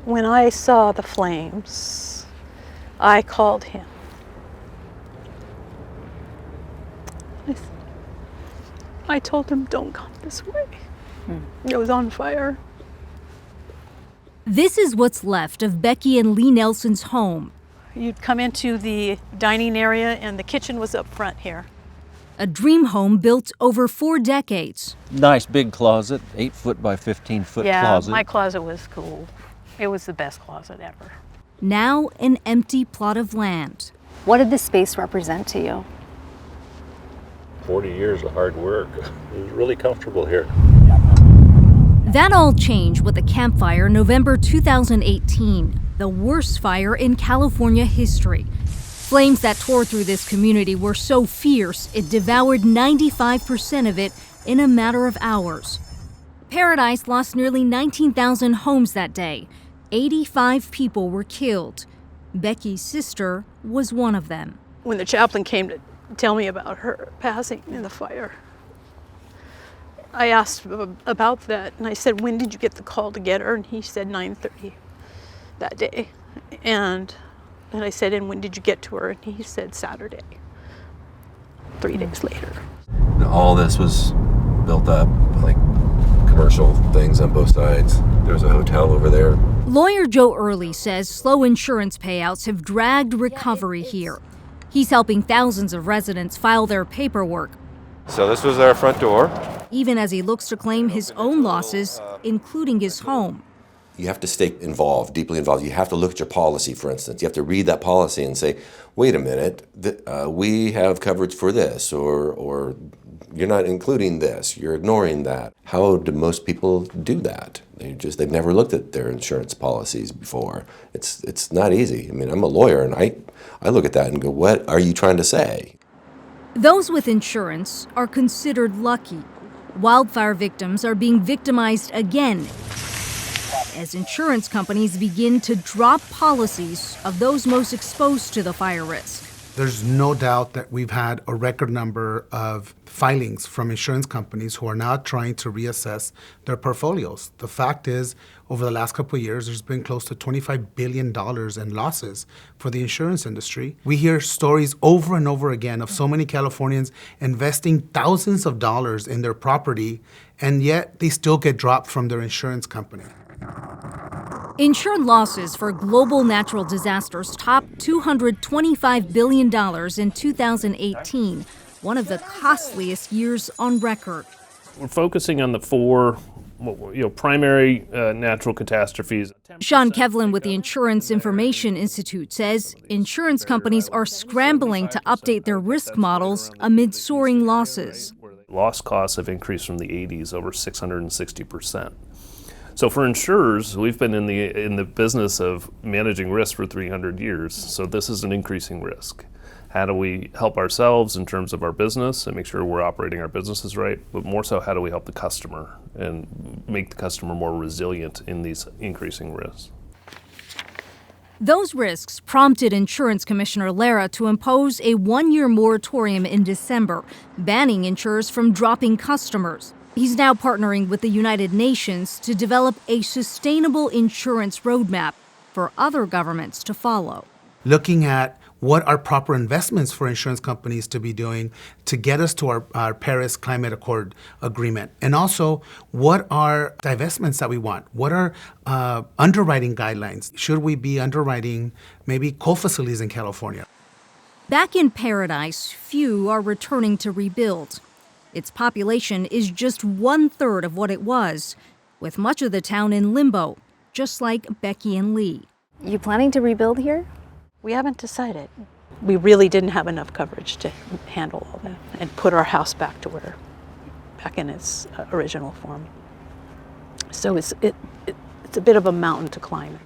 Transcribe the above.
When I saw the flames, I called him. I told him, don't come this way. It was on fire. This is what's left of Becky and Lee Nelson's home. You'd come into the dining area and the kitchen was up front here. A dream home built over 4 decades. Nice big closet, 8-foot by 15-foot closet. Yeah, my closet was cool. It was the best closet ever. Now an empty plot of land. What did this space represent to you? 40 years of hard work. It was really comfortable here. That all changed with a campfire November 2018, the worst fire in California history. Flames that tore through this community were so fierce it devoured 95% of it in a matter of hours. Paradise lost nearly 19,000 homes that day. 85 people were killed. Becky's sister was one of them. When the chaplain came to tell me about her passing in the fire, I asked about that, and I said, when did you get the call to get her? And he said 9:30 that day. And I said, and when did you get to her? And he said Saturday, 3 days later. All this was built up, like commercial things on both sides. There's a hotel over there. Lawyer Joe Early says slow insurance payouts have dragged recovery here. He's helping thousands of residents file their paperwork. So this was our front door. Even as he looks to claim his own losses, including his home. You have to stay involved, deeply involved. You have to look at your policy, for instance. You have to read that policy and say, wait a minute, we have coverage for this, or you're not including this, you're ignoring that. How do most people do that? They've never looked at their insurance policies before. It's not easy. I mean, I'm a lawyer, and I look at that and go, what are you trying to say? Those with insurance are considered lucky. Wildfire victims are being victimized again as insurance companies begin to drop policies of those most exposed to the fire risk. There's no doubt that we've had a record number of filings from insurance companies who are now trying to reassess their portfolios. The fact is, over the last couple of years, there's been close to $25 billion in losses for the insurance industry. We hear stories over and over again of so many Californians investing thousands of dollars in their property, and yet they still get dropped from their insurance company. Insured losses for global natural disasters topped $225 billion in 2018, one of the costliest years on record. We're focusing on the 4 primary natural catastrophes. Sean Kevlin with the Insurance Information Institute says insurance companies are scrambling to update their risk models amid soaring losses. Loss costs have increased from the 80s over 660%. So for insurers, we've been in the business of managing risk for 300 years, so this is an increasing risk. How do we help ourselves in terms of our business and make sure we're operating our businesses right, but more so how do we help the customer and make the customer more resilient in these increasing risks? Those risks prompted Insurance Commissioner Lara to impose a 1-year moratorium in December, banning insurers from dropping customers. He's now partnering with the United Nations to develop a sustainable insurance roadmap for other governments to follow. Looking at what are proper investments for insurance companies to be doing to get us to our Paris Climate Accord agreement. And also, what are divestments that we want? What are underwriting guidelines? Should we be underwriting maybe coal facilities in California? Back in Paradise, few are returning to rebuild. Its population is just 1/3 of what it was, with much of the town in limbo, just like Becky and Lee. You planning to rebuild here? We haven't decided. We really didn't have enough coverage to handle all that and put our house back in its original form. So it's a bit of a mountain to climb.